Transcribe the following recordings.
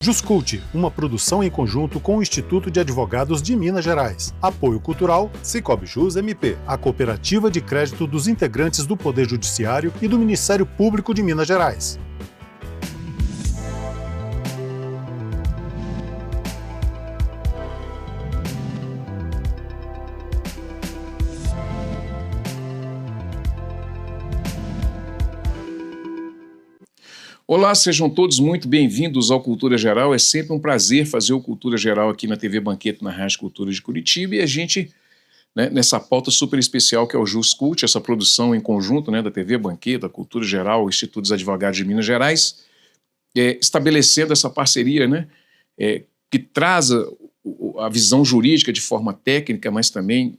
Juscult, uma produção em conjunto com o Instituto de Advogados de Minas Gerais. Apoio cultural, Sicoob Jus MP, a cooperativa de crédito dos integrantes do Poder Judiciário e do Ministério Público de Minas Gerais. Olá, sejam todos muito bem-vindos ao Cultura Geral. É sempre um prazer fazer o Cultura Geral aqui na TV Banquete, na Rádio Cultura de Curitiba. E a gente, nessa pauta super especial que é o Juscult, essa produção em conjunto da TV Banquete, da Cultura Geral, o Instituto dos Advogados de Minas Gerais, estabelecendo essa parceria que traz a visão jurídica de forma técnica, mas também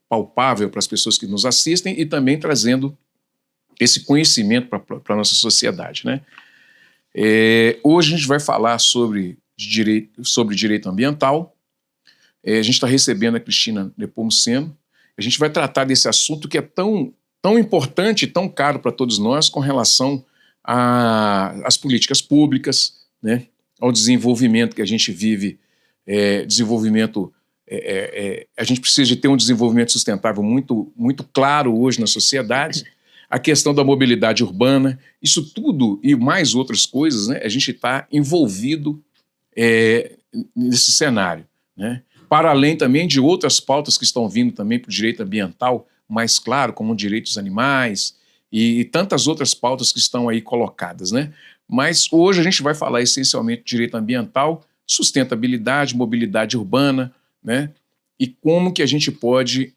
palpável para as pessoas que nos assistem e também trazendo esse conhecimento para a nossa sociedade. Hoje a gente vai falar sobre direito ambiental. A gente está recebendo a Cristina Nepomuceno. A gente vai tratar desse assunto que é tão importante e tão caro para todos nós com relação às políticas públicas, ao desenvolvimento que a gente vive, a gente precisa de ter um desenvolvimento sustentável muito, muito claro hoje na sociedade. A questão da mobilidade urbana, isso tudo e mais outras coisas, a gente está envolvido nesse cenário. Para além também de outras pautas que estão vindo também para o direito ambiental, mais claro, como direitos animais e tantas outras pautas que estão aí colocadas. Mas hoje a gente vai falar essencialmente de direito ambiental, sustentabilidade, mobilidade urbana, e como que a gente pode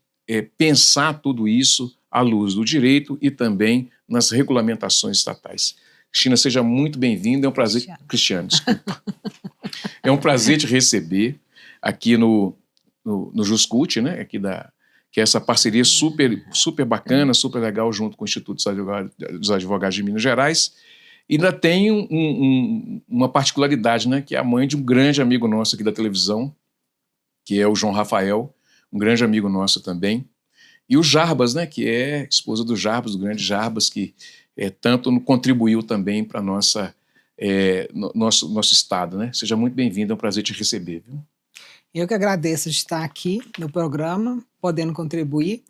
pensar tudo isso à luz do direito e também nas regulamentações estatais. Cristina, seja muito bem-vinda. É um prazer... Cristiano, desculpa. É um prazer te receber aqui no Juscult, que é essa parceria super bacana, super legal, junto com o Instituto dos Advogados de Minas Gerais. E ainda tem uma particularidade, que é a mãe de um grande amigo nosso aqui da televisão, que é o João Rafael, um grande amigo nosso também. E o Jarbas, que é esposa do Jarbas, do grande Jarbas, que tanto contribuiu também para nosso estado. Seja muito bem-vindo, é um prazer te receber. Viu? Eu que agradeço de estar aqui no programa, podendo contribuir.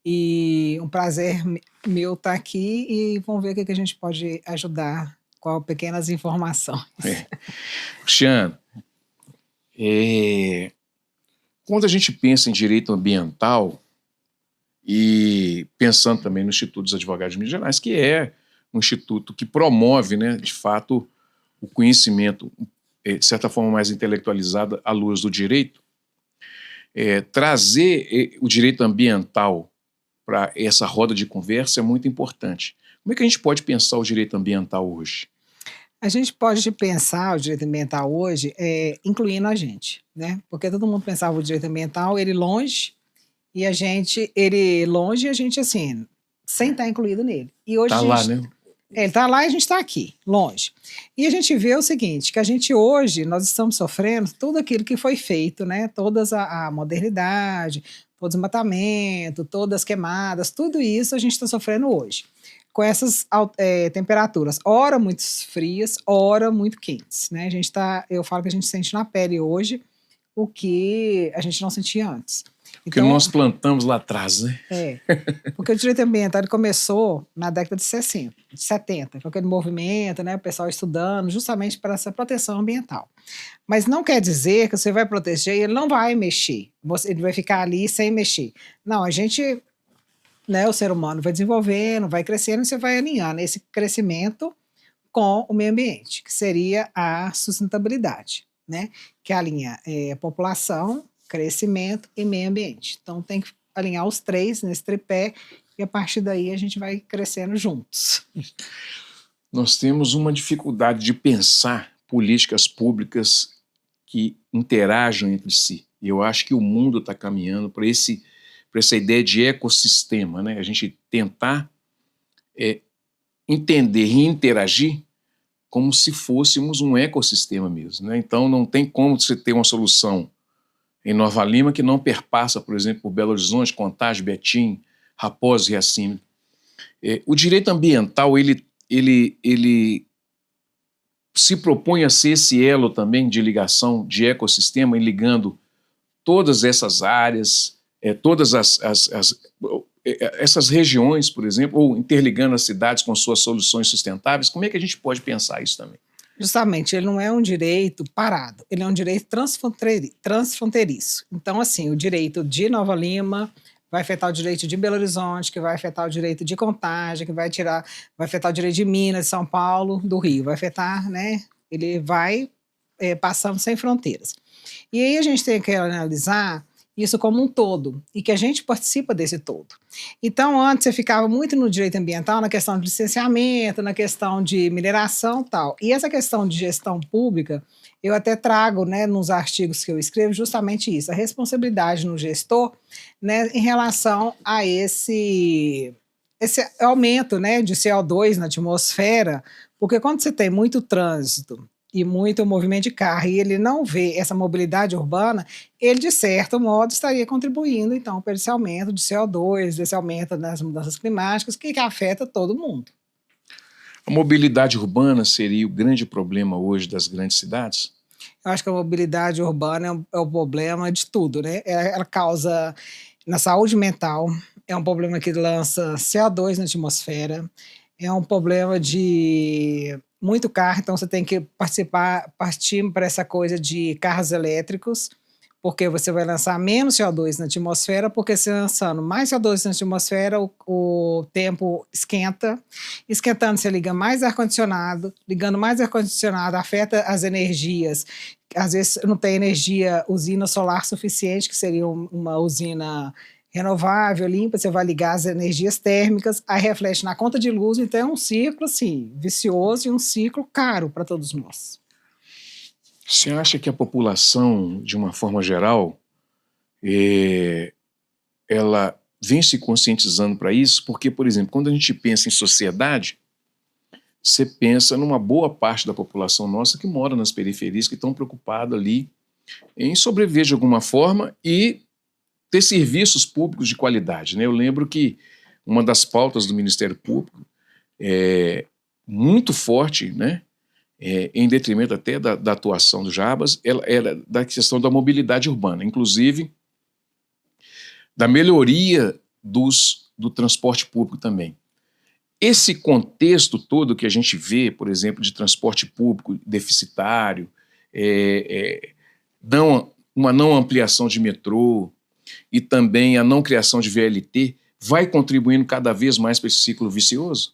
E um prazer meu estar aqui e vamos ver o que a gente pode ajudar com pequenas informações. Cristiano, quando a gente pensa em direito ambiental, e pensando também no Instituto dos Advogados de Minas Gerais, que é um instituto que promove, de fato, o conhecimento, de certa forma, mais intelectualizado à luz do direito, trazer o direito ambiental para essa roda de conversa é muito importante. Como é que a gente pode pensar o direito ambiental hoje? A gente pode pensar o direito ambiental hoje incluindo a gente, porque todo mundo pensava o direito ambiental, ele longe, e a gente assim, sem estar incluído nele. E hoje tá lá, ele está lá e a gente está aqui, longe. E a gente vê o seguinte, que a gente hoje, nós estamos sofrendo tudo aquilo que foi feito, toda a modernidade, todo o desmatamento, todas as queimadas, tudo isso a gente está sofrendo hoje. Com essas temperaturas, ora muito frias, ora muito quentes. Eu falo que a gente sente na pele hoje o que a gente não sentia antes. Porque nós plantamos lá atrás, Porque o direito ambiental ele começou na década de 70, com aquele movimento, o pessoal estudando justamente para essa proteção ambiental. Mas não quer dizer que você vai proteger e ele não vai mexer, ele vai ficar ali sem mexer. Não, a gente, o ser humano vai desenvolvendo, vai crescendo e você vai alinhando esse crescimento com o meio ambiente, que seria a sustentabilidade, que alinha a população, crescimento e meio ambiente. Então tem que alinhar os três nesse tripé e a partir daí a gente vai crescendo juntos. Nós temos uma dificuldade de pensar políticas públicas que interajam entre si. E eu acho que o mundo está caminhando para essa ideia de ecossistema, a gente tentar entender e interagir como se fôssemos um ecossistema mesmo. Então não tem como você ter uma solução em Nova Lima, que não perpassa, por exemplo, por Belo Horizonte, Contagem, Betim, Raposo e Riacima. O direito ambiental, ele se propõe a ser esse elo também de ligação de ecossistema e ligando todas essas áreas, todas essas regiões, por exemplo, ou interligando as cidades com suas soluções sustentáveis. Como é que a gente pode pensar isso também? Justamente, ele não é um direito parado, ele é um direito transfronteiriço. Então, assim, o direito de Nova Lima vai afetar o direito de Belo Horizonte, que vai afetar o direito de Contagem, que vai afetar o direito de Minas, de São Paulo, do Rio, vai afetar, né? Ele vai passando sem fronteiras. E aí a gente tem que analisar isso como um todo, e que a gente participa desse todo. Então, antes você ficava muito no direito ambiental, na questão de licenciamento, na questão de mineração e tal. E essa questão de gestão pública, eu até trago, né, nos artigos que eu escrevo, justamente isso, a responsabilidade no gestor, né, em relação a esse aumento, né, de CO2 na atmosfera, porque quando você tem muito trânsito e muito movimento de carro, e ele não vê essa mobilidade urbana, ele, de certo modo, estaria contribuindo, então, para esse aumento de CO2, desse aumento das mudanças climáticas, que afeta todo mundo. A mobilidade urbana seria o grande problema hoje das grandes cidades? Eu acho que a mobilidade urbana é o problema de tudo, né? Ela causa, na saúde mental, é um problema que lança CO2 na atmosfera, é um problema de muito carro, então você tem que partir para essa coisa de carros elétricos, porque você vai lançar menos CO2 na atmosfera, porque se lançando mais CO2 na atmosfera, o tempo esquenta, esquentando você liga mais ar-condicionado, ligando mais ar-condicionado afeta as energias, às vezes não tem usina solar suficiente, que seria uma usina renovável, limpa, você vai ligar as energias térmicas, aí reflete na conta de luz, então é um ciclo, assim, vicioso e um ciclo caro para todos nós. Você acha que a população, de uma forma geral, ela vem se conscientizando para isso? Porque, por exemplo, quando a gente pensa em sociedade, você pensa numa boa parte da população nossa que mora nas periferias, que estão preocupados ali em sobreviver de alguma forma e ter serviços públicos de qualidade, né? Eu lembro que uma das pautas do Ministério Público muito forte, né? Em detrimento até da atuação do Jarbas, era da questão da mobilidade urbana, inclusive da melhoria do transporte público também. Esse contexto todo que a gente vê, por exemplo, de transporte público deficitário, uma não ampliação de metrô, e também a não criação de VLT, vai contribuindo cada vez mais para esse ciclo vicioso?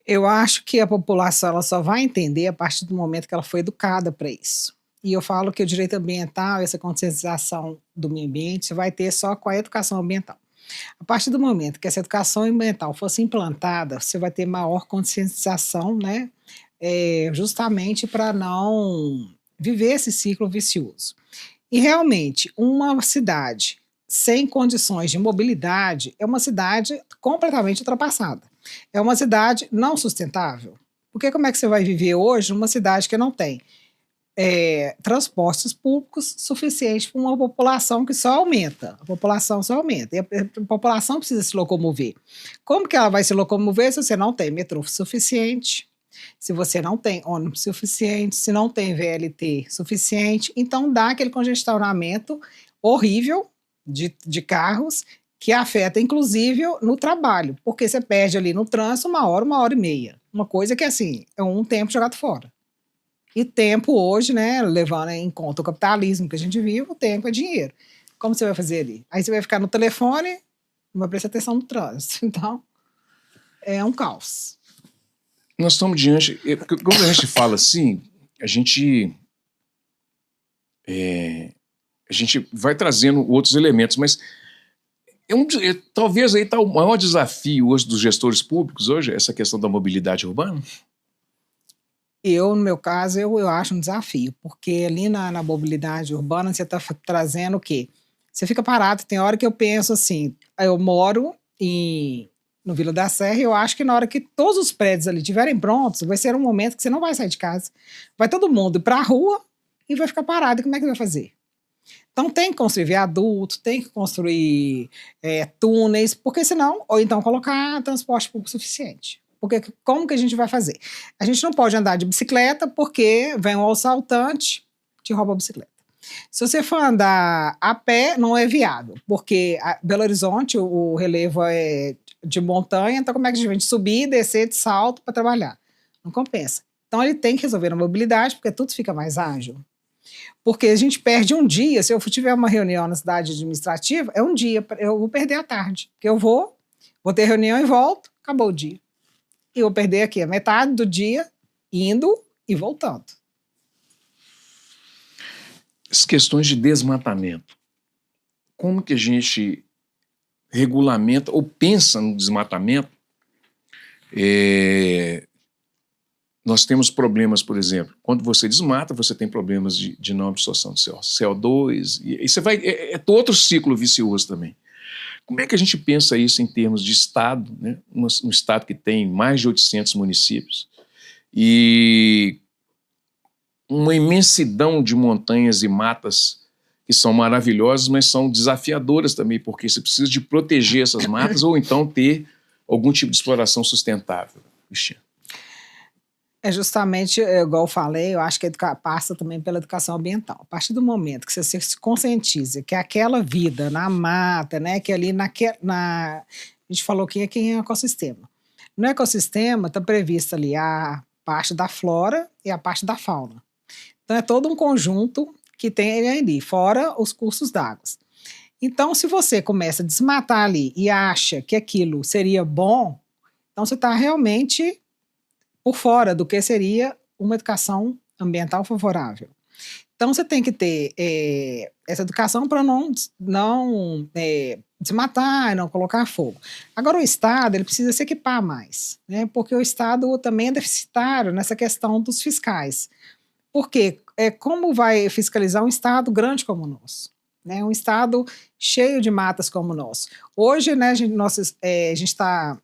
Eu acho que a população ela só vai entender a partir do momento que ela foi educada para isso. E eu falo que o direito ambiental, essa conscientização do meio ambiente, você vai ter só com a educação ambiental. A partir do momento que essa educação ambiental fosse implantada, você vai ter maior conscientização, né? Justamente para não viver esse ciclo vicioso. E realmente, uma cidade sem condições de mobilidade é uma cidade completamente ultrapassada. É uma cidade não sustentável. Porque como é que você vai viver hoje numa cidade que não tem transportes públicos suficientes para uma população que só aumenta? A população só aumenta. E a população precisa se locomover. Como que ela vai se locomover se você não tem metrô suficiente? Se você não tem ônibus suficiente, se não tem VLT suficiente, então dá aquele congestionamento horrível de carros que afeta, inclusive, no trabalho, porque você perde ali no trânsito 1 hora e meia. Uma coisa que, assim, é um tempo jogado fora. E tempo hoje, né, levando em conta o capitalismo que a gente vive, o tempo é dinheiro. Como você vai fazer ali? Aí você vai ficar no telefone, não vai prestar atenção no trânsito. Então, é um caos. Nós estamos diante... Quando a gente fala assim, a gente vai trazendo outros elementos, mas talvez aí está o maior desafio hoje dos gestores públicos, hoje, essa questão da mobilidade urbana? No meu caso, eu acho um desafio, porque ali na mobilidade urbana você está trazendo o quê? Você fica parado, tem hora que eu penso assim, eu moro no Vila da Serra, eu acho que na hora que todos os prédios ali estiverem prontos, vai ser um momento que você não vai sair de casa. Vai todo mundo ir para a rua e vai ficar parado. E como é que vai fazer? Então tem que construir viaduto, tem que construir túneis, porque senão, ou então colocar transporte público suficiente. Porque como que a gente vai fazer? A gente não pode andar de bicicleta porque vem um assaltante, te rouba a bicicleta. Se você for andar a pé, não é viável, porque Belo Horizonte, o relevo é de montanha, então como é que a gente subir, descer de salto para trabalhar? Não compensa. Então ele tem que resolver a mobilidade, porque tudo fica mais ágil. Porque a gente perde um dia, se eu tiver uma reunião na cidade administrativa, é um dia, eu vou perder a tarde, porque eu vou ter reunião e volto, acabou o dia. E eu vou perder aqui a metade do dia indo e voltando. As questões de desmatamento. Como que a gente regulamenta ou pensa no desmatamento? Nós temos problemas, por exemplo, quando você desmata, você tem problemas de não absorção de CO2, e você vai. É outro ciclo vicioso também. Como é que a gente pensa isso em termos de Estado, né? Um Estado que tem mais de 800 municípios e uma imensidão de montanhas e matas que são maravilhosas, mas são desafiadoras também, porque você precisa de proteger essas matas ou então ter algum tipo de exploração sustentável. Cristiano. É justamente, igual eu falei, eu acho que passa também pela educação ambiental. A partir do momento que você se conscientiza que aquela vida na mata, né, que ali a gente falou que aqui é um ecossistema. No ecossistema está prevista ali a parte da flora e a parte da fauna. Então é todo um conjunto que tem ali, fora os cursos d'água. Então, se você começa a desmatar ali e acha que aquilo seria bom, então você está realmente por fora do que seria uma educação ambiental favorável. Então, você tem que ter essa educação para não desmatar e não colocar fogo. Agora, o Estado ele precisa se equipar mais, né? Porque o Estado também é deficitário nessa questão dos fiscais. Porque como vai fiscalizar um Estado grande como o nosso? Né? Um Estado cheio de matas como o nosso. Hoje, né, a gente está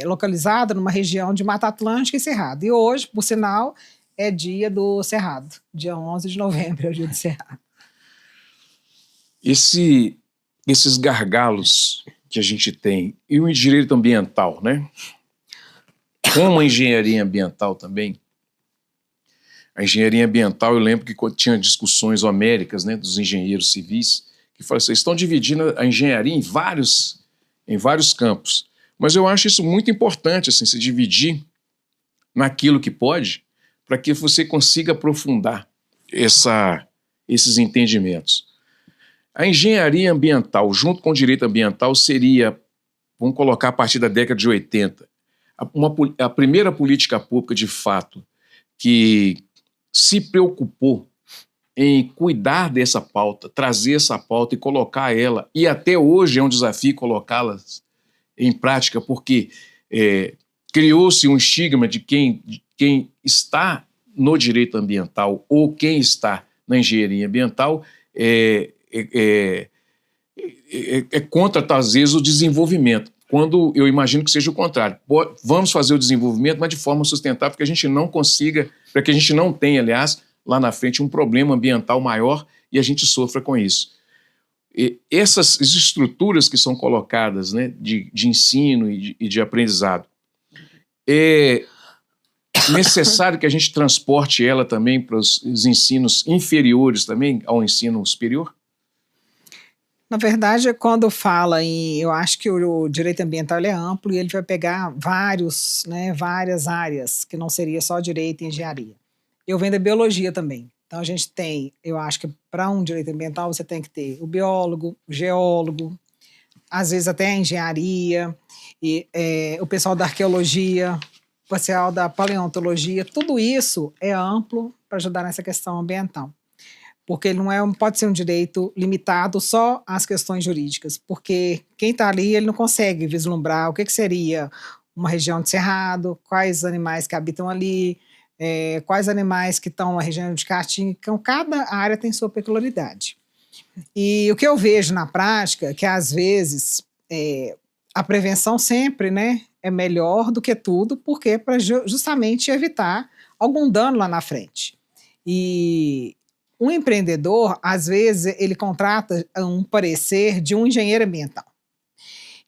localizado numa região de Mata Atlântica e Cerrado. E hoje, por sinal, é dia do Cerrado. Dia 11 de novembro é o dia do Cerrado. Esses gargalos que a gente tem, e o direito ambiental, né? Como a engenharia ambiental também. A engenharia ambiental, eu lembro que tinha discussões homéricas, né, dos engenheiros civis, que falavam assim, estão dividindo a engenharia em vários campos. Mas eu acho isso muito importante, assim, se dividir naquilo que pode, para que você consiga aprofundar esses entendimentos. A engenharia ambiental, junto com o direito ambiental, seria, vamos colocar a partir da década de 80, a primeira política pública, de fato, que se preocupou em cuidar dessa pauta, trazer essa pauta e colocar ela, e até hoje é um desafio colocá-las em prática, porque criou-se um estigma de quem está no direito ambiental ou quem está na engenharia ambiental é contra, às vezes, o desenvolvimento, quando eu imagino que seja o contrário. Vamos fazer o desenvolvimento, mas de forma sustentável, para que a gente não consiga, para que a gente não tenha, aliás, lá na frente, um problema ambiental maior e a gente sofra com isso. Essas estruturas que são colocadas, né, de ensino e de aprendizado, é necessário que a gente transporte ela também para os ensinos inferiores também ao ensino superior? Na verdade, quando fala eu acho que o direito ambiental ele é amplo e ele vai pegar várias áreas, que não seria só direito e engenharia. Eu venho da biologia também. Então, a gente tem, eu acho que para um direito ambiental você tem que ter o biólogo, o geólogo, às vezes até a engenharia, e o pessoal da arqueologia, o pessoal da paleontologia, tudo isso é amplo para ajudar nessa questão ambiental. Porque ele não pode ser um direito limitado só às questões jurídicas, porque quem está ali ele não consegue vislumbrar o que seria uma região de cerrado, quais animais que habitam ali, quais animais que estão na região de caatinga. Então, cada área tem sua peculiaridade. E o que eu vejo na prática é que, às vezes, a prevenção sempre, né, é melhor do que tudo, porque para justamente evitar algum dano lá na frente. E um empreendedor, às vezes, ele contrata um parecer de um engenheiro ambiental.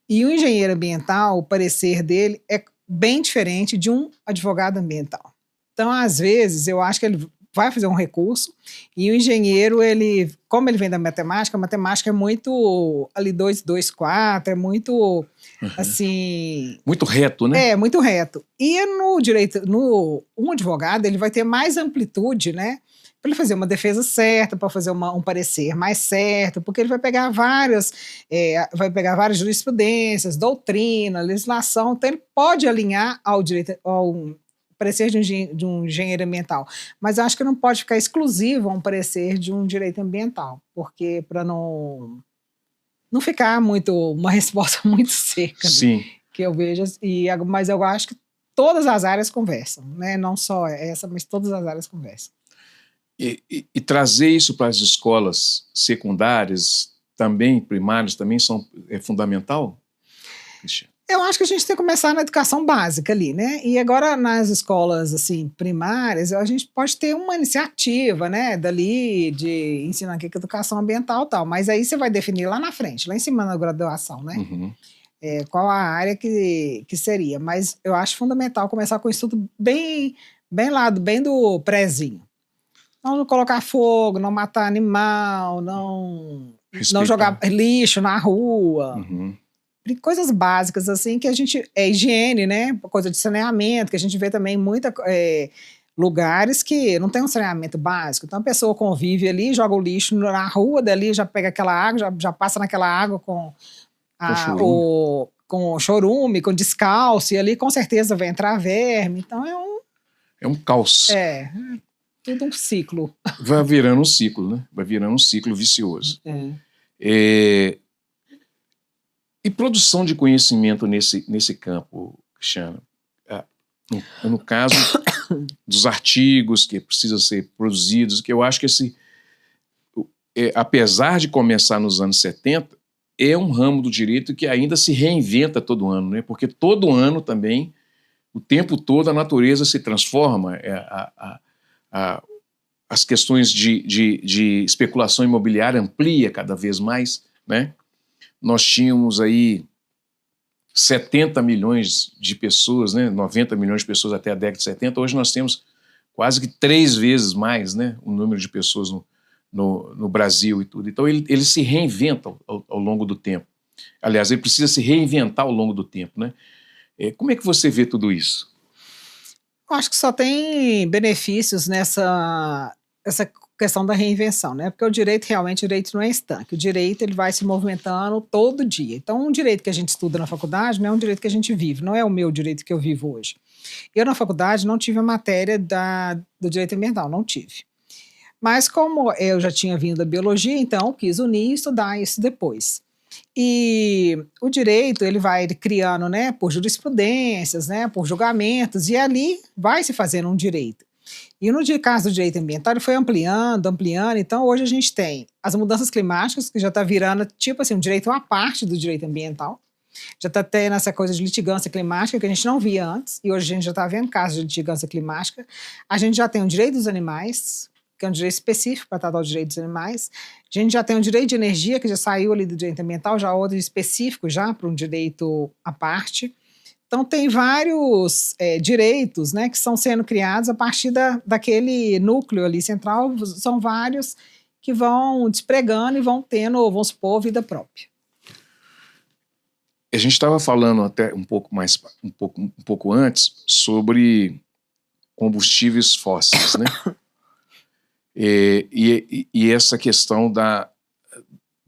E o engenheiro ambiental, o parecer dele bem diferente de um advogado ambiental. Então, às vezes, eu acho que ele vai fazer um recurso e o engenheiro, como ele vem da matemática, a matemática é muito ali 2, 2, 4, é muito assim... Muito reto, né? É, muito reto. E no direito, um advogado, ele vai ter mais amplitude, né? Para ele fazer uma defesa certa, para fazer um parecer mais certo, porque ele vai pegar várias jurisprudências, doutrina, legislação, então ele pode alinhar ao direito, ao parecer de um engenheiro ambiental, mas eu acho que não pode ficar exclusivo a um parecer de um direito ambiental, porque para não ficar uma resposta muito seca, Sim. que eu vejo, mas eu acho que todas as áreas conversam, né? Não só essa, mas todas as áreas conversam. E trazer isso para as escolas secundárias, também primárias, também é fundamental, Cristiane? Eu acho que a gente tem que começar na educação básica ali, né? E agora nas escolas assim primárias, a gente pode ter uma iniciativa, né, dali de ensinar aqui que educação ambiental e tal, mas aí você vai definir lá na frente, lá em cima na graduação, né? Qual a área que seria. Mas eu acho fundamental começar com um estudo bem do prézinho. Não colocar fogo, não matar animal, não jogar lixo na rua. Coisas básicas, assim, que a gente... É higiene, né? Coisa de saneamento, que a gente vê também lugares que não tem um saneamento básico. Então a pessoa convive ali, joga o lixo na rua, dali já pega aquela água, já passa naquela água com chorume, com descalço, e ali com certeza vai entrar verme. Então é um caos. Tudo um ciclo. Vai virando um ciclo, né? Vai virando um ciclo vicioso. E produção de conhecimento nesse campo, Cristiane? No caso dos artigos que precisam ser produzidos, que eu acho que apesar de começar nos anos 70, é um ramo do direito que ainda se reinventa todo ano, né? Porque todo ano também, o tempo todo, a natureza se transforma. As questões de especulação imobiliária amplia cada vez mais, né? Nós tínhamos aí 70 milhões de pessoas, né? 90 milhões de pessoas até a década de 70. Hoje nós temos quase que 3 vezes mais, né? O número de pessoas no Brasil e tudo. Então ele se reinventa ao longo do tempo. Aliás, ele precisa se reinventar ao longo do tempo, né? Como é que você vê tudo isso? Eu acho que só tem benefícios essa questão da reinvenção, né? Porque o direito não é estanque. O direito ele vai se movimentando todo dia. Então, um direito que a gente estuda na faculdade não é um direito que a gente vive, não é o meu direito que eu vivo hoje. Eu, na faculdade, não tive a matéria do direito ambiental, não tive. Mas como eu já tinha vindo da biologia, então quis unir e estudar isso depois. E o direito, ele vai criando, né, por jurisprudências, né, por julgamentos, e ali vai se fazendo um direito. E no caso do direito ambiental, ele foi ampliando, então hoje a gente tem as mudanças climáticas, que já está virando, tipo assim, um direito à parte do direito ambiental, já está tendo essa coisa de litigância climática que a gente não via antes, e hoje a gente já está vendo casos de litigância climática. A gente já tem o direito dos animais, que é um direito específico para tratar os direitos dos animais. A gente já tem o direito de energia, que já saiu ali do direito ambiental, já outro específico já para um direito à parte. Então, tem vários direitos, né, que estão sendo criados a partir daquele núcleo ali central. São vários que vão despregando e vão supor, vida própria. A gente estava falando até um pouco antes sobre combustíveis fósseis, né? E essa questão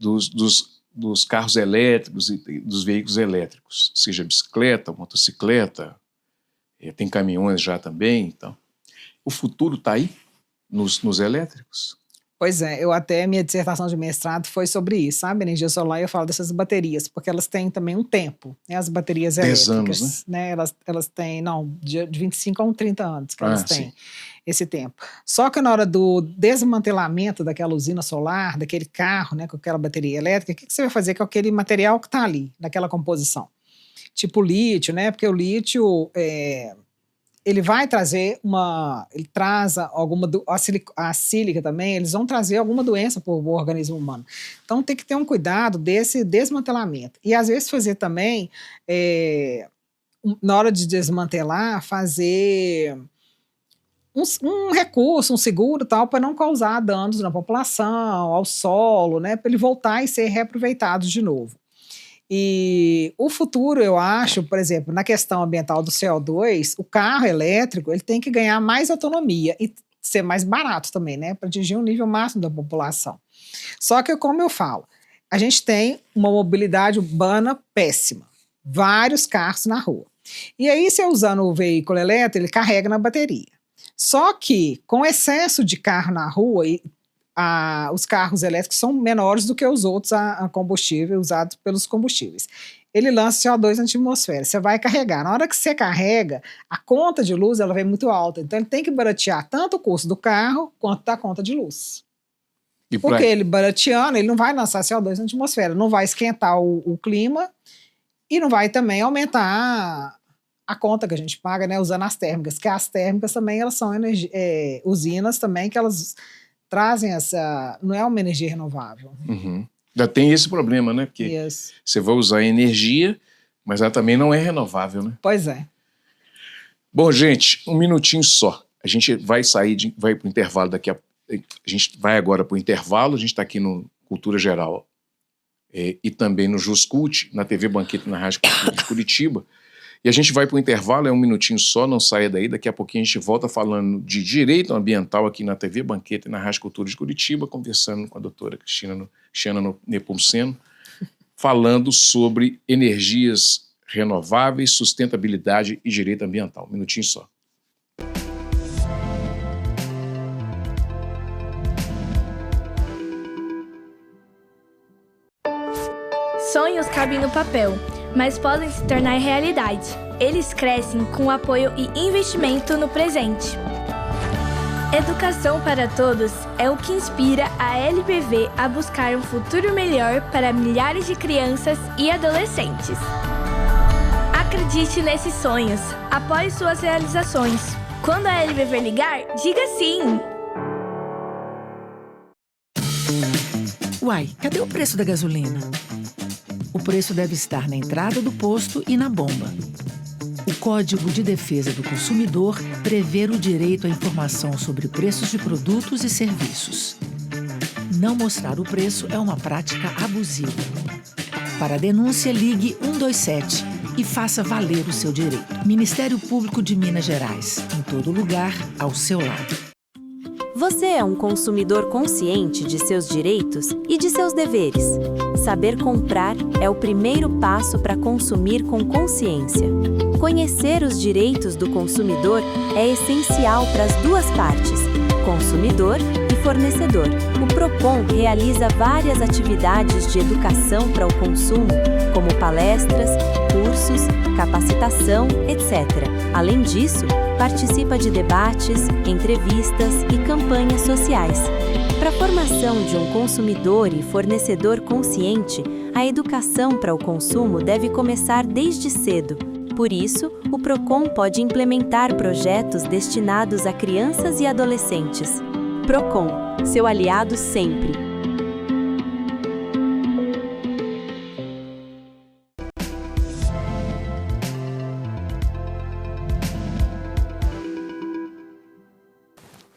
dos carros elétricos e dos veículos elétricos, seja bicicleta, motocicleta, tem caminhões já também. Então, o futuro está aí nos elétricos? Pois é, minha dissertação de mestrado foi sobre isso, sabe? Energia solar, eu falo dessas baterias, porque elas têm também um tempo, né? As baterias 10 elétricas, anos, né? Elas têm, de 25 a 30 anos que elas têm esse tempo. Só que na hora do desmantelamento daquela usina solar, daquele carro, né, com aquela bateria elétrica, o que você vai fazer com aquele material que está ali, naquela composição? Tipo lítio, né? Porque o lítio... ele vai trazer ele traz a sílica também, eles vão trazer alguma doença para o organismo humano. Então tem que ter um cuidado desse desmantelamento. E às vezes fazer também na hora de desmantelar, fazer um recurso, um seguro tal, para não causar danos na população, ao solo, né, para ele voltar e ser reaproveitado de novo. E o futuro, eu acho, por exemplo, na questão ambiental do CO2, o carro elétrico ele tem que ganhar mais autonomia e ser mais barato também, né, para atingir um nível máximo da população. Só que, como eu falo, a gente tem uma mobilidade urbana péssima, vários carros na rua. E aí, você usando o veículo elétrico, ele carrega na bateria. Só que, com excesso de carro na rua, os carros elétricos são menores do que os outros a combustível usados pelos combustíveis. Ele lança CO2 na atmosfera, você vai carregar. Na hora que você carrega, a conta de luz ela vem muito alta. Então, ele tem que baratear tanto o custo do carro quanto da conta de luz. Porque ele barateando, ele não vai lançar CO2 na atmosfera, não vai esquentar o clima e não vai também aumentar a conta que a gente paga, né, usando as térmicas, que as térmicas também elas são usinas também que elas trazem essa... Não é uma energia renovável. Uhum. Ainda tem esse problema, né? Porque você vai usar energia, mas ela também não é renovável, né? Pois é. Bom, gente, um minutinho só. A gente vai sair, vai para o intervalo daqui a... A gente vai agora para o intervalo, a gente está aqui no Cultura Geral e também no Juscult, na TV Banquete na Rádio Cultura de Curitiba. E a gente vai para o intervalo, é um minutinho só, não saia daí. Daqui a pouquinho a gente volta falando de direito ambiental aqui na TV Banquete na Rádio Cultura de Curitiba, conversando com a doutora Cristiana Nepomuceno, falando sobre energias renováveis, sustentabilidade e direito ambiental. Um minutinho só. Sonhos cabem no papel, mas podem se tornar realidade. Eles crescem com apoio e investimento no presente. Educação para todos é o que inspira a LBV a buscar um futuro melhor para milhares de crianças e adolescentes. Acredite nesses sonhos, apoie suas realizações. Quando a LBV ligar, diga sim! Uai, cadê o preço da gasolina? O preço deve estar na entrada do posto e na bomba. O Código de Defesa do Consumidor prevê o direito à informação sobre preços de produtos e serviços. Não mostrar o preço é uma prática abusiva. Para a denúncia, ligue 127 e faça valer o seu direito. Ministério Público de Minas Gerais. Em todo lugar, ao seu lado. Você é um consumidor consciente de seus direitos e de seus deveres. Saber comprar é o primeiro passo para consumir com consciência. Conhecer os direitos do consumidor é essencial para as duas partes, consumidor e fornecedor. O PROCON realiza várias atividades de educação para o consumo, como palestras, cursos, capacitação, etc. Além disso, participa de debates, entrevistas e campanhas sociais. Para a formação de um consumidor e fornecedor consciente, a educação para o consumo deve começar desde cedo. Por isso, o PROCON pode implementar projetos destinados a crianças e adolescentes. PROCON, seu aliado sempre.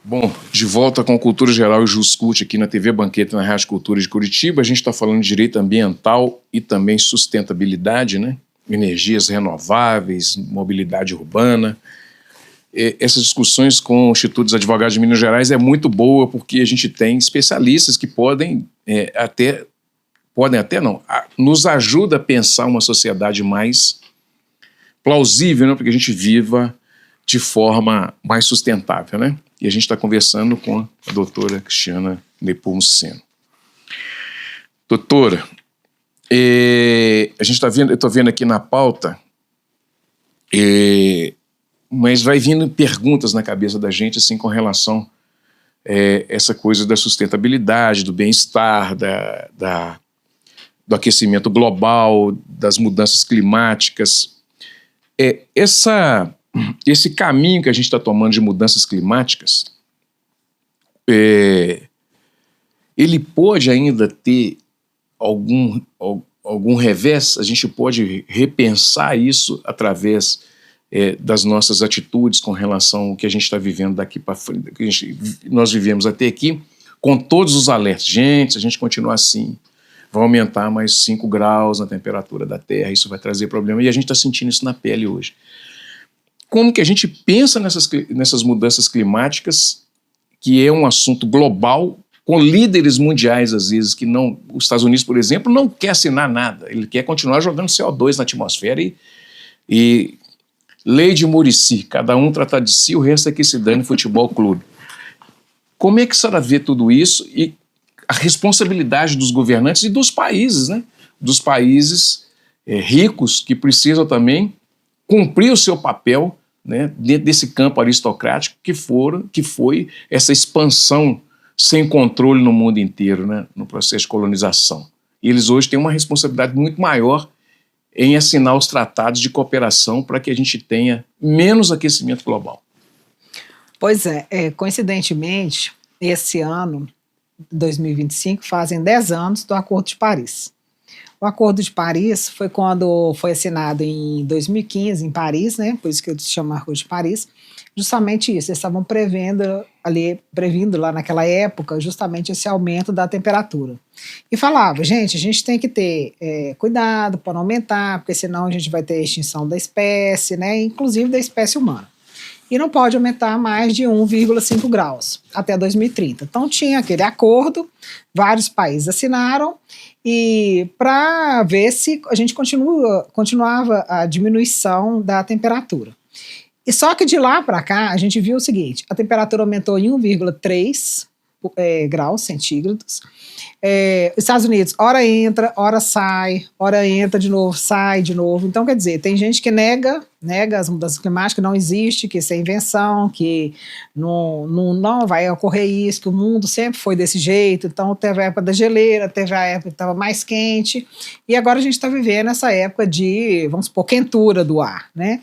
Bom, de volta com Cultura Geral e Juscult aqui na TV Banquete na Rádio Cultura de Curitiba. A gente está falando de direito ambiental e também sustentabilidade, né? Energias renováveis, mobilidade urbana. Essas discussões com o Instituto dos Advogados de Minas Gerais é muito boa porque a gente tem especialistas que nos ajuda a pensar uma sociedade mais plausível, né? Para que a gente viva de forma mais sustentável, né? E a gente está conversando com a doutora Cristiana Nepomuceno. Doutora, a gente está vendo, eu estou vendo aqui na pauta, mas vai vindo perguntas na cabeça da gente assim com relação a essa coisa da sustentabilidade, do bem-estar, do aquecimento global, das mudanças climáticas. Esse caminho que a gente está tomando de mudanças climáticas, ele pode ainda ter algum revés, a gente pode repensar isso através das nossas atitudes com relação ao que a gente está vivendo daqui para frente, nós vivemos até aqui, com todos os alertas. Gente, se a gente continuar assim, vai aumentar mais 5 graus na temperatura da Terra, isso vai trazer problema, e a gente está sentindo isso na pele hoje. Como que a gente pensa nessas mudanças climáticas, que é um assunto global, com líderes mundiais, às vezes, que não... Os Estados Unidos, por exemplo, não quer assinar nada, ele quer continuar jogando CO2 na atmosfera e lei de Muricy, cada um trata de si, o resto aqui se dane futebol clube. Como é que a senhora vê tudo isso e a responsabilidade dos governantes e dos países, né? Dos países ricos que precisam também cumprir o seu papel, né, dentro desse campo aristocrático que foi essa expansão sem controle no mundo inteiro, né, no processo de colonização. E eles hoje têm uma responsabilidade muito maior em assinar os tratados de cooperação para que a gente tenha menos aquecimento global. Pois coincidentemente, esse ano, 2025, fazem 10 anos do Acordo de Paris. O Acordo de Paris foi quando foi assinado em 2015 em Paris, né? Por isso que se chama Acordo de Paris. Justamente isso, eles estavam previndo lá naquela época justamente esse aumento da temperatura. E falava, gente, a gente tem que ter cuidado para não aumentar, porque senão a gente vai ter extinção da espécie, né? Inclusive da espécie humana. E não pode aumentar mais de 1,5 graus até 2030. Então tinha aquele acordo, vários países assinaram, e para ver se a gente continuava a diminuição da temperatura. E só que de lá para cá a gente viu o seguinte, a temperatura aumentou em 1,3 graus centígrados. Os Estados Unidos, ora entra de novo, sai de novo. Então, quer dizer, tem gente que nega as mudanças climáticas, que não existe, que isso é invenção, que não vai ocorrer isso, que o mundo sempre foi desse jeito. Então, teve a época da geleira, teve a época que estava mais quente, e agora a gente está vivendo essa época de, vamos supor, quentura do ar, né?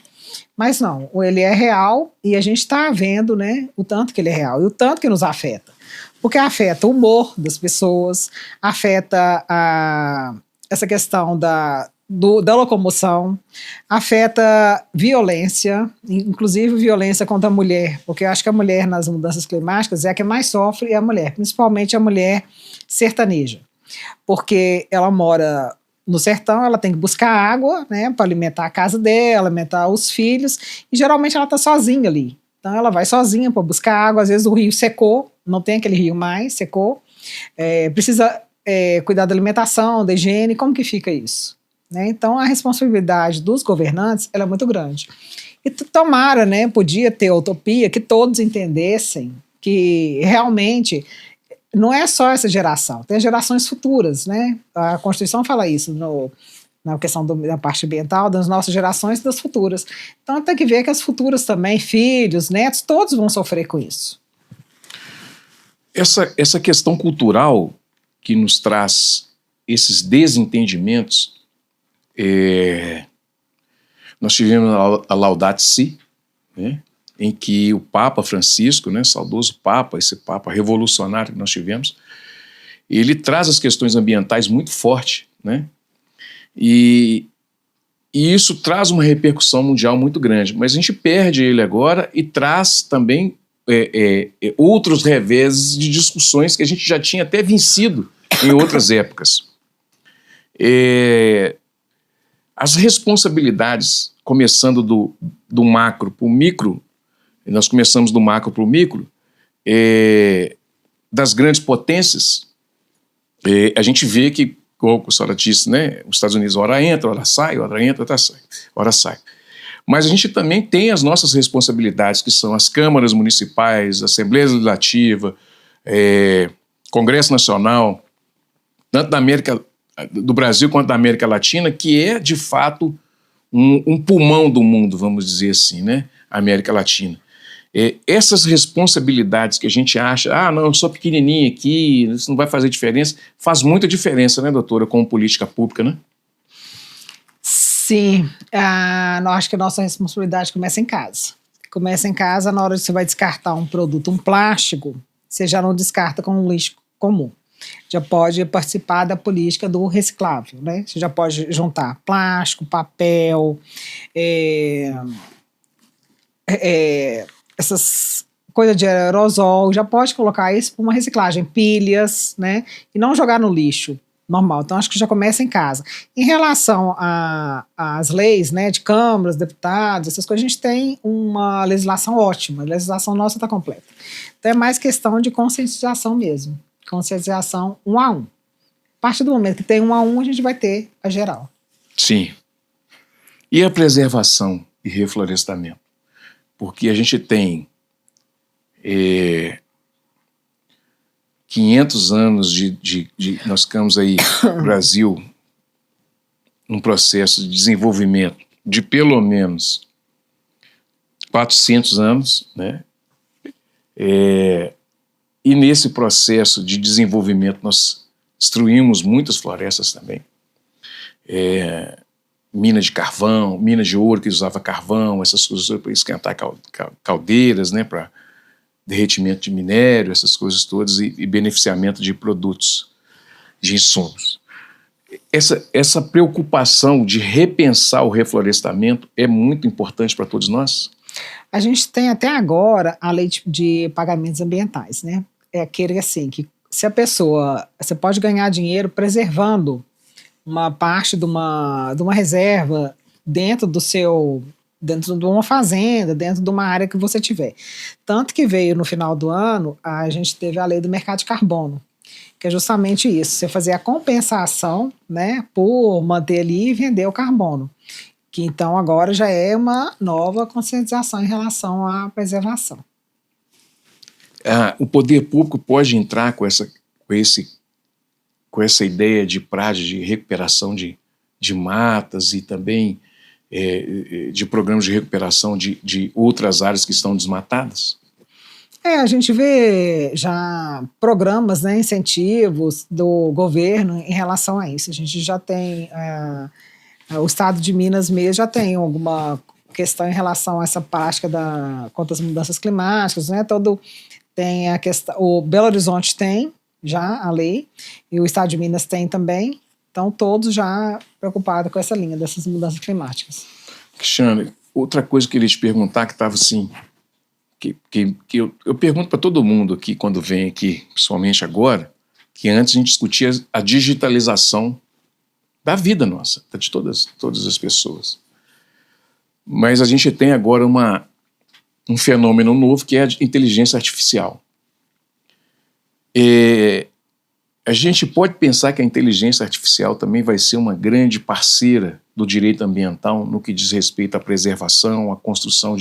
Mas não, ele é real e a gente está vendo, né, o tanto que ele é real e o tanto que nos afeta. Porque afeta o humor das pessoas, afeta essa questão da locomoção, afeta violência, inclusive violência contra a mulher, porque eu acho que a mulher nas mudanças climáticas é a que mais sofre, é a mulher, principalmente a mulher sertaneja, porque ela mora no sertão, ela tem que buscar água, né, para alimentar a casa dela, alimentar os filhos, e geralmente ela está sozinha ali. Então ela vai sozinha para buscar água, às vezes o rio secou, não tem aquele rio mais, secou, precisa cuidar da alimentação, da higiene, como que fica isso? Né? Então a responsabilidade dos governantes ela é muito grande. E tomara, né, podia ter a utopia que todos entendessem que realmente não é só essa geração, tem as gerações futuras, né? A Constituição fala isso na questão da parte ambiental, das nossas gerações e das futuras. Então tem que ver que as futuras também, filhos, netos, todos vão sofrer com isso. Essa questão cultural que nos traz esses desentendimentos, nós tivemos a Laudato Si, né, em que o Papa Francisco, né, saudoso Papa, esse Papa revolucionário que nós tivemos, ele traz as questões ambientais muito forte, né, e isso traz uma repercussão mundial muito grande, mas a gente perde ele agora e traz também outros reveses de discussões que a gente já tinha até vencido em outras épocas. As responsabilidades, começando do macro para o micro, nós começamos do macro para o micro, das grandes potências, a gente vê que, como a senhora disse, né, os Estados Unidos ora entra, ora sai, ora sai. Mas a gente também tem as nossas responsabilidades, que são as câmaras municipais, a Assembleia Legislativa, Congresso Nacional, tanto do Brasil quanto da América Latina, que é, de fato, um pulmão do mundo, vamos dizer assim, né? A América Latina. Essas responsabilidades que a gente acha, não, eu sou pequenininho aqui, isso não vai fazer diferença, faz muita diferença, né, doutora, como política pública, né? Sim, eu acho que a nossa responsabilidade começa em casa. Começa em casa, na hora que você vai descartar um produto, um plástico, você já não descarta com um lixo comum. já pode participar da política do reciclável, né? Você já pode juntar plástico, papel, essas coisas de aerosol, já pode colocar isso para uma reciclagem, pilhas, né? E não jogar no lixo normal. Então, acho que já começa em casa. Em relação às leis, né, de câmaras, deputados, essas coisas, a gente tem uma legislação ótima. A legislação nossa está completa. Então, é mais questão de conscientização mesmo. Conscientização 1 a 1. A partir do momento que tem 1 a 1, a gente vai ter a geral. Sim. E a preservação e reflorestamento? Porque a gente tem 500 anos nós ficamos aí, no Brasil, num processo de desenvolvimento de pelo menos 400 anos, né? E nesse processo de desenvolvimento nós destruímos muitas florestas também. Minas de carvão, minas de ouro que usava carvão, essas coisas para esquentar caldeiras, né, para derretimento de minério, essas coisas todas, e beneficiamento de produtos, de insumos. Essa preocupação de repensar o reflorestamento é muito importante para todos nós? A gente tem até agora a lei de pagamentos ambientais, né? É aquele assim, que se a pessoa, você pode ganhar dinheiro preservando uma parte de uma reserva dentro de uma fazenda, dentro de uma área que você tiver. Tanto que veio no final do ano, a gente teve a lei do mercado de carbono, que é justamente isso, você fazer a compensação, né, por manter ali e vender o carbono. Que então agora já é uma nova conscientização em relação à preservação. O poder público pode entrar com essa ideia de prática de recuperação de matas e também de programas de recuperação de outras áreas que estão desmatadas? A gente vê já programas, né, incentivos do governo em relação a isso. A gente já tem, o estado de Minas mesmo já tem alguma questão em relação a essa prática contra as mudanças climáticas, né, tem a questão, o Belo Horizonte tem já a lei, e o estado de Minas tem também, então todos já preocupados com essa linha dessas mudanças climáticas. Cristiane, outra coisa que eu queria te perguntar, que estava assim, que eu pergunto para todo mundo aqui, quando vem aqui, principalmente agora, que antes a gente discutia a digitalização da vida nossa, de todas as pessoas. Mas a gente tem agora um fenômeno novo, que é a inteligência artificial. A gente pode pensar que a inteligência artificial também vai ser uma grande parceira do direito ambiental no que diz respeito à preservação, à construção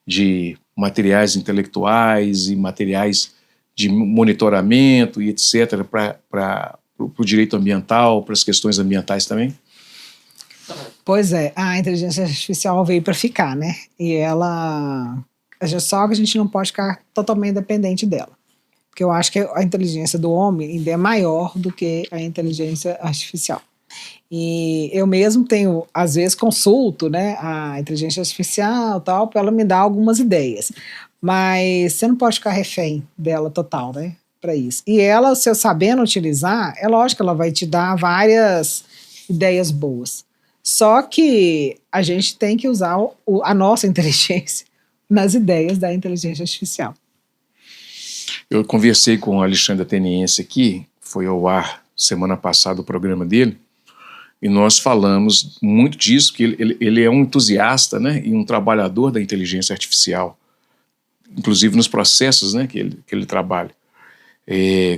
de materiais intelectuais e materiais de monitoramento e etc. para o direito ambiental, para as questões ambientais também? Pois é, a inteligência artificial veio para ficar, né? E só que a gente não pode ficar totalmente dependente dela. Porque eu acho que a inteligência do homem ainda é maior do que a inteligência artificial. E eu mesmo às vezes consulto, né, a inteligência artificial tal, para ela me dar algumas ideias. Mas você não pode ficar refém dela total, né, para isso. E ela, se eu sabendo utilizar, é lógico que ela vai te dar várias ideias boas. Só que a gente tem que usar a nossa inteligência nas ideias da inteligência artificial. Eu conversei com o Alexandre Ateniense aqui, foi ao ar semana passada o programa dele, e nós falamos muito disso, que ele é um entusiasta, né, e um trabalhador da inteligência artificial, inclusive nos processos, né, que ele trabalha,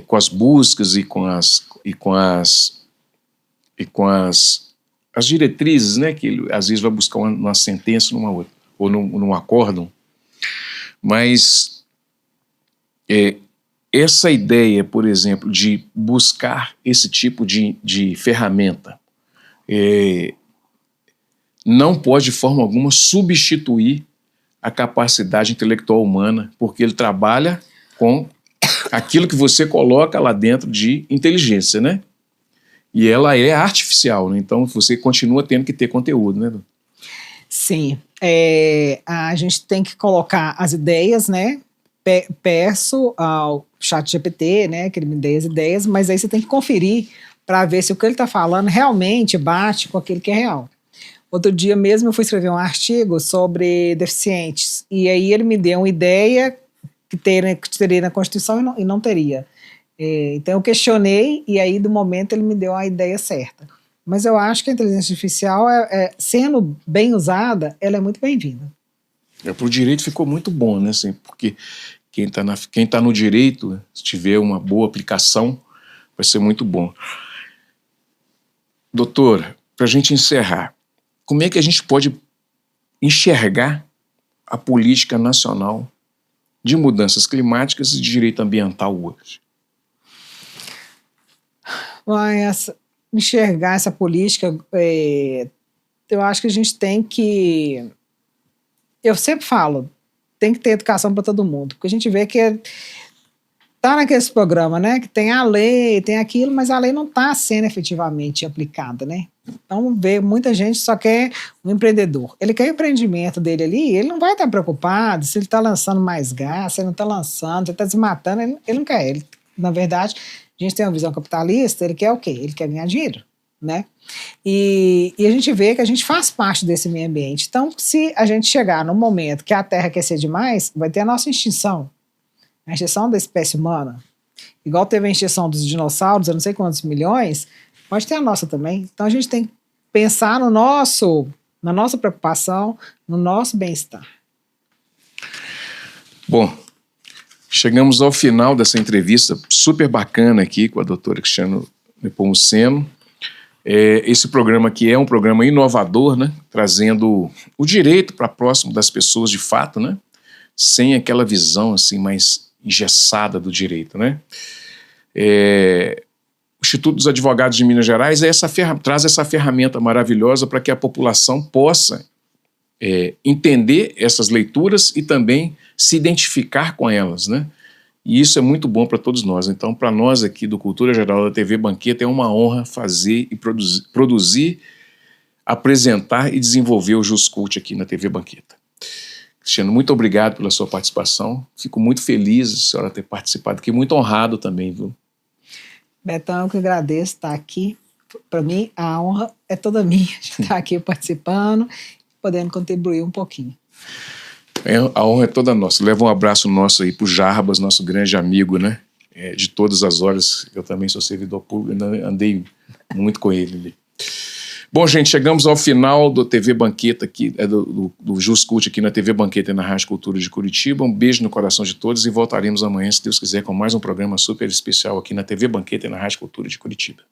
com as buscas e com as diretrizes, né, que ele às vezes vai buscar uma sentença numa outra, ou num acórdão. Mas essa ideia, por exemplo, de buscar esse tipo de ferramenta não pode de forma alguma substituir a capacidade intelectual humana, porque ele trabalha com aquilo que você coloca lá dentro de inteligência, né? E ela é artificial, né? Então você continua tendo que ter conteúdo, né? Sim, a gente tem que colocar as ideias, né? Peço chat GPT, né, que ele me dê as ideias, mas aí você tem que conferir para ver se o que ele está falando realmente bate com aquilo que é real. Outro dia mesmo eu fui escrever um artigo sobre deficientes, e aí ele me deu uma ideia que teria na Constituição e não teria. Então eu questionei, e aí do momento ele me deu a ideia certa. Mas eu acho que a inteligência artificial, sendo bem usada, ela é muito bem-vinda. Para o direito ficou muito bom, né? Assim, porque quem tá no direito, se tiver uma boa aplicação, vai ser muito bom. Doutora, para a gente encerrar, como é que a gente pode enxergar a política nacional de mudanças climáticas e de direito ambiental hoje? Enxergar essa política, eu acho que a gente tem que... Eu sempre falo, tem que ter educação para todo mundo, porque a gente vê que tá naqueles programas, né, que tem a lei, tem aquilo, mas a lei não está sendo efetivamente aplicada, né? Então, muita gente só quer um empreendedor. Ele quer o empreendimento dele ali, ele não vai estar preocupado se ele está lançando mais gás, se ele não está lançando, se ele está desmatando, ele não quer. Na verdade, a gente tem uma visão capitalista, ele quer o quê? Ele quer ganhar dinheiro, né? E a gente vê que a gente faz parte desse meio ambiente. Então, se a gente chegar num momento que a Terra aquecer demais, vai ter a nossa extinção. A extinção da espécie humana. Igual teve a extinção dos dinossauros, eu não sei quantos milhões, pode ter a nossa também. Então, a gente tem que pensar na nossa preocupação, no nosso bem-estar. Bom, chegamos ao final dessa entrevista super bacana aqui com a doutora Cristiane Nepomuceno. Esse programa aqui é um programa inovador, né? Trazendo o direito para próximo das pessoas de fato, né? Sem aquela visão assim mais engessada do direito, né? O Instituto dos Advogados de Minas Gerais traz essa ferramenta maravilhosa para que a população possa entender essas leituras e também se identificar com elas, né? E isso é muito bom para todos nós. Então, para nós aqui do Cultura Geral da TV Banqueta, é uma honra fazer e produzir, apresentar e desenvolver o JusCult aqui na TV Banqueta. Cristiano, muito obrigado pela sua participação. Fico muito feliz de a senhora ter participado aqui, muito honrado também, viu? Betão, eu que agradeço estar aqui. Para mim, a honra é toda minha de estar aqui participando, podendo contribuir um pouquinho. A honra é toda nossa. Leva um abraço nosso aí pro Jarbas, nosso grande amigo, né? De todas as horas. Eu também sou servidor público, andei muito com ele ali. Bom, gente, chegamos ao final do TV Banqueta aqui, do JusCult aqui na TV Banqueta e na Rádio Cultura de Curitiba. Um beijo no coração de todos e voltaremos amanhã, se Deus quiser, com mais um programa super especial aqui na TV Banqueta e na Rádio Cultura de Curitiba.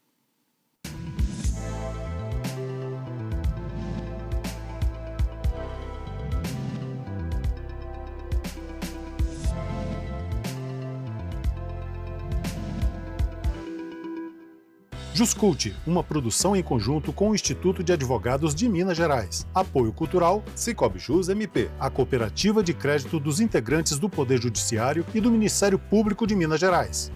JusCult, uma produção em conjunto com o Instituto de Advogados de Minas Gerais. Apoio cultural, Cicobi Jus MP, a cooperativa de crédito dos integrantes do Poder Judiciário e do Ministério Público de Minas Gerais.